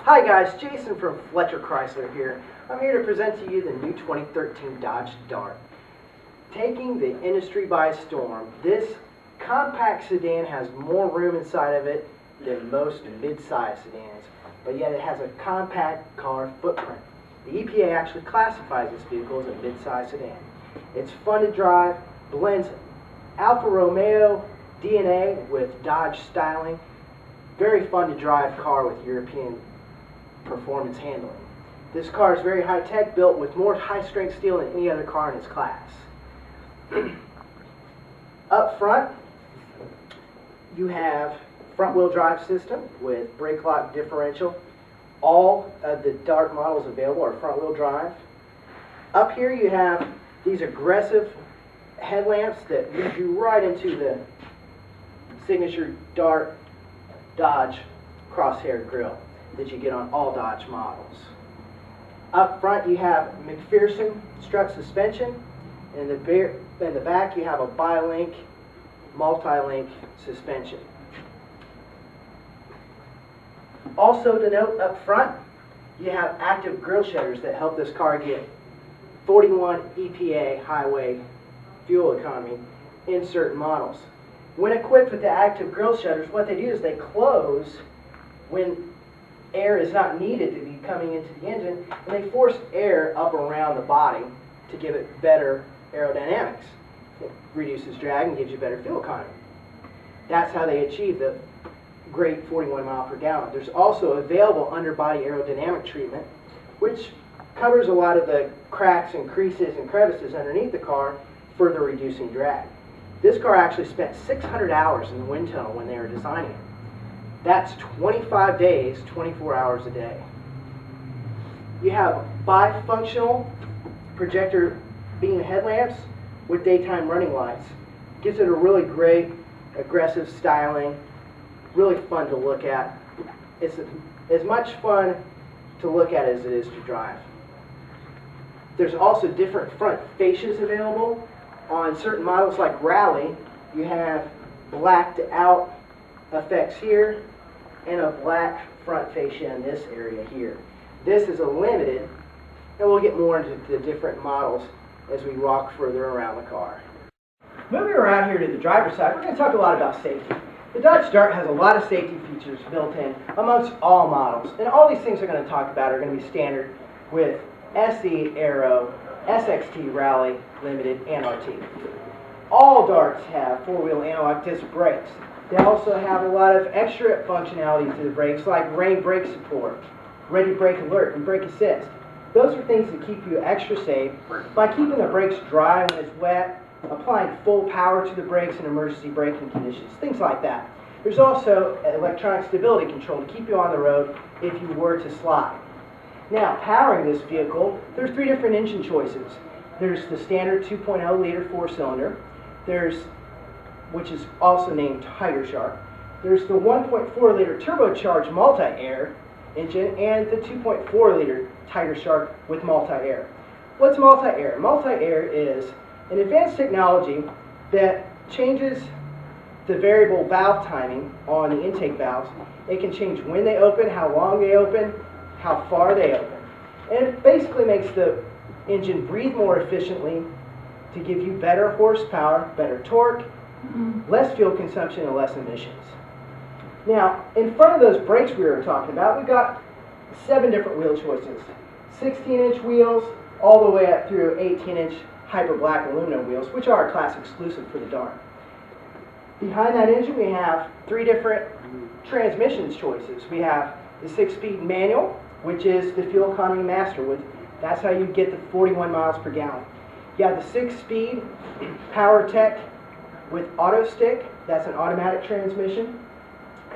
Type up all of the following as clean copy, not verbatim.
Hi guys, Jason from Fletcher Chrysler here. I'm here to present to you the new 2013 Dodge Dart. Taking the industry by storm, this compact sedan has more room inside of it than most mid-size sedans, but yet it has a compact car footprint. The EPA actually classifies this vehicle as a mid-size sedan. It's fun to drive, blends Alfa Romeo DNA with Dodge styling. Very fun to drive car with European performance handling. This car is very high-tech, built with more high-strength steel than any other car in its class. Up front, you have front-wheel drive system with brake lock differential. All of the Dart models available are front-wheel drive. Up here you have these aggressive headlamps that lead you right into the signature Dart Dodge crosshair grille that you get on all Dodge models. Up front you have McPherson strut suspension, and in the back you have a bi-link, multi-link suspension. Also to note, up front you have active grille shutters that help this car get 41 EPA highway fuel economy in certain models. When equipped with the active grille shutters, what they do is they close when air is not needed to be coming into the engine, and they force air up around the body to give it better aerodynamics. It reduces drag and gives you better fuel economy. That's how they achieve the great 41 mile per gallon. There's also available underbody aerodynamic treatment, which covers a lot of the cracks and creases and crevices underneath the car, further reducing drag. This car actually spent 600 hours in the wind tunnel when they were designing it. That's 25 days, 24 hours a day. You have bifunctional projector beam headlamps with daytime running lights. Gives it a really great, aggressive styling, really fun to look at. It's as much fun to look at as it is to drive. There's also different front fascias available. On certain models like Rally, you have blacked out effects here and a black front fascia in this area here. This is a limited, and we'll get more into the different models as we walk further around the car. Moving around here to the driver's side, we're going to talk a lot about safety. The Dodge Dart has a lot of safety features built in amongst all models, and all these things we're going to talk about are going to be standard with SE Aero, SXT Rally, Limited, and RT. All Darts have four-wheel analog disc brakes. They also have a lot of extra functionality to the brakes, like rain brake support, ready brake alert, and brake assist. Those are things that keep you extra safe by keeping the brakes dry when it's wet, applying full power to the brakes in emergency braking conditions, things like that. There's also electronic stability control to keep you on the road if you were to slide. Now, powering this vehicle, there's three different engine choices. There's the standard 2.0 liter four-cylinder, which is also named Tiger Shark. There's the 1.4 liter turbocharged multi-air engine and the 2.4 liter Tiger Shark with multi-air. What's multi-air? Multi-air is an advanced technology that changes the variable valve timing on the intake valves. It can change when they open, how long they open, how far they open. And it basically makes the engine breathe more efficiently to give you better horsepower, better torque, less fuel consumption, and less emissions. Now, in front of those brakes we were talking about, we've got 7 different wheel choices. 16-inch wheels, all the way up through 18-inch Hyper Black aluminum wheels, which are a class exclusive for the Dart. Behind that engine, we have 3 different transmissions choices. We have the 6-speed manual, which is the fuel economy master. That's how you get the 41 miles per gallon. You have the 6-speed Power Tech with auto stick. That's an automatic transmission.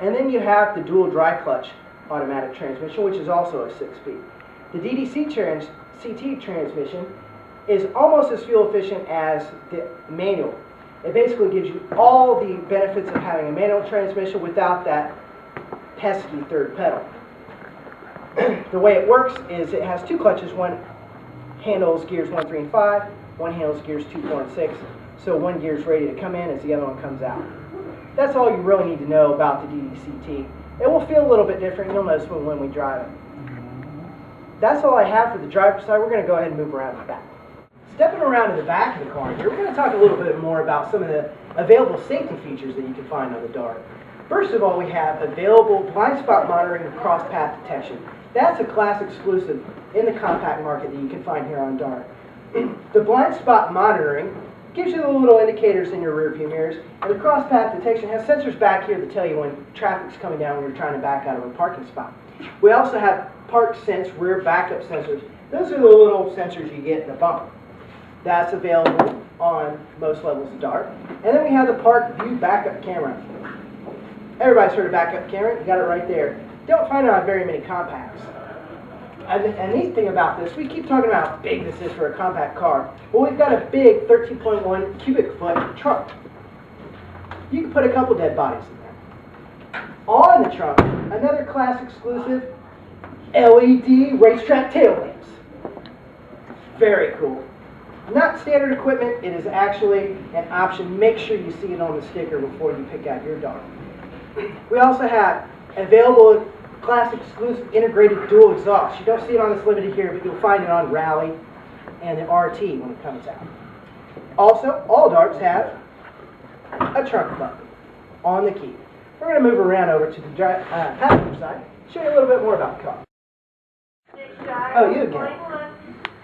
And then you have the dual dry clutch automatic transmission, which is also a 6-speed. The DDC CT transmission is almost as fuel efficient as the manual. It basically gives you all the benefits of having a manual transmission without that pesky third pedal. The way it works is it has 2 clutches. One handles gears 1, 3, and 5. One handles gears 2, 4, and 6. So one gear is ready to come in as the other one comes out. That's all you really need to know about the DDCT. It will feel a little bit different. You'll notice when we drive it. That's all I have for the driver's side. We're going to go ahead and move around to the back. Stepping around to the back of the car here, we're going to talk a little bit more about some of the available safety features that you can find on the Dart. First of all, we have available blind spot monitoring and cross path detection. That's a class exclusive in the compact market that you can find here on Dart. The blind spot monitoring gives you the little indicators in your rear view mirrors, and the cross path detection has sensors back here that tell you when traffic's coming down when you're trying to back out of a parking spot. We also have park sense rear backup sensors. Those are the little sensors you get in the bumper. That's available on most levels of Dart. And then we have the park view backup camera. Everybody's heard of backup camera. You got it right there. Don't find it on very many compacts. A neat thing about this, we keep talking about how big this is for a compact car. Well, we've got a big 13.1 cubic foot trunk. You can put a couple dead bodies in there. On the trunk, another class exclusive LED racetrack tail lamps. Very cool. Not standard equipment, it is actually an option. Make sure you see it on the sticker before you pick out your Dart. We also have available class exclusive integrated dual exhaust. You don't see it on this Limited here, but you'll find it on Rally and the RT when it comes out. Also, all Darts have a trunk button on the key. We're going to move around over to the passenger side, show you a little bit more about the car. Oh, you again.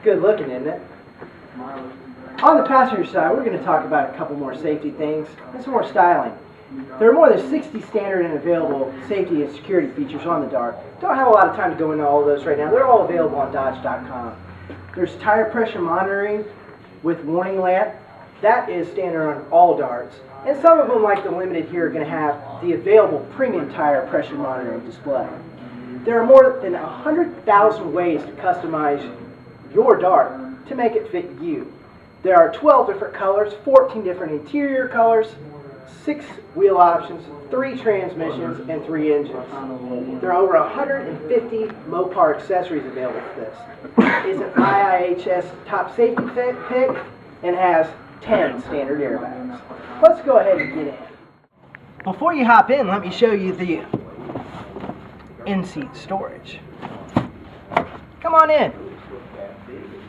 Good looking, isn't it? On the passenger side, we're going to talk about a couple more safety things and some more styling. There are more than 60 standard and available safety and security features on the Dart. Don't have a lot of time to go into all of those right now. They're all available on Dodge.com. There's tire pressure monitoring with warning lamp. That is standard on all Darts. And some of them, like the Limited here, are going to have the available premium tire pressure monitoring display. There are more than 100,000 ways to customize your Dart to make it fit you. There are 12 different colors, 14 different interior colors, 6 wheel options, 3 transmissions, and 3 engines. There are over 150 Mopar accessories available for this. It's an IIHS top safety pick and has 10 standard airbags. Let's go ahead and get in. Before you hop in, let me show you the in-seat storage. Come on in.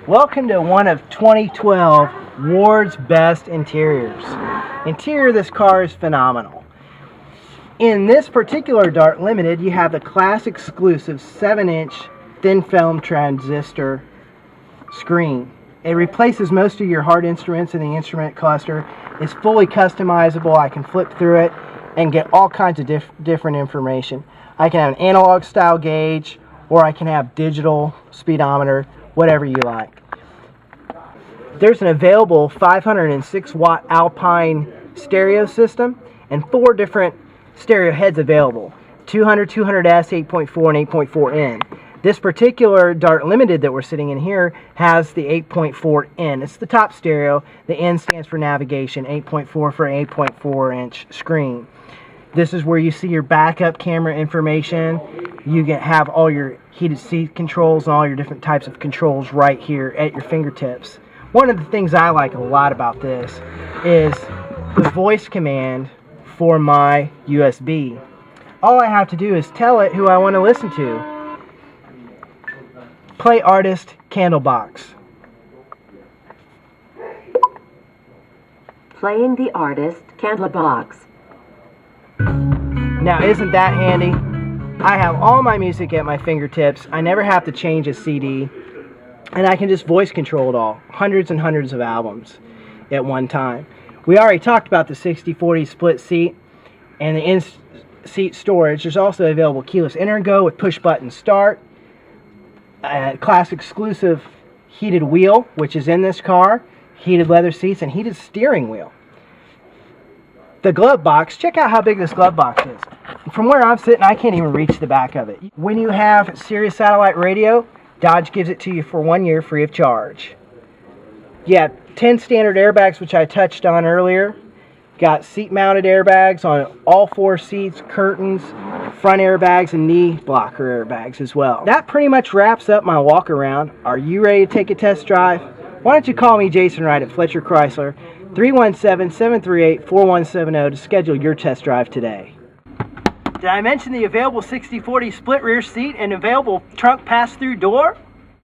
Welcome to one of 2012 Ward's Best Interiors. Interior of this car is phenomenal. In this particular Dart Limited, you have the class exclusive 7-inch thin film transistor screen. It replaces most of your hard instruments in the instrument cluster. It's fully customizable. I can flip through it and get all kinds of different information. I can have an analog style gauge, or I can have digital speedometer, whatever you like. There's an available 506 watt Alpine stereo system and 4 different stereo heads available: 200, 200S, 8.4, and 8.4N. This particular Dart Limited that we're sitting in here has the 8.4N. It's the top stereo. The N stands for navigation, 8.4 for an 8.4-inch screen. This is where you see your backup camera information. You can have all your heated seat controls and all your different types of controls right here at your fingertips. One of the things I like a lot about this is the voice command for my USB. All I have to do is tell it who I want to listen to. Play artist Candlebox. Playing the artist Candlebox. Now, isn't that handy? I have all my music at my fingertips. I never have to change a CD. And I can just voice control it all. Hundreds and hundreds of albums at one time. We already talked about the 60/40 split seat and the in-seat storage. There's also available keyless enter and go with push button start. Class exclusive heated wheel, which is in this car. Heated leather seats and heated steering wheel. The glove box, check out how big this glove box is. From where I'm sitting, I can't even reach the back of it. When you have Sirius satellite radio, Dodge gives it to you for 1 year free of charge. You have 10 standard airbags, which I touched on earlier. Got seat mounted airbags on all 4 seats, curtains, front airbags, and knee blocker airbags as well. That pretty much wraps up my walk around. Are you ready to take a test drive? Why don't you call me, Jason Wright, at Fletcher Chrysler, 317-738-4170 to schedule your test drive today. Did I mention the available 60/40 split rear seat and available trunk pass-through door?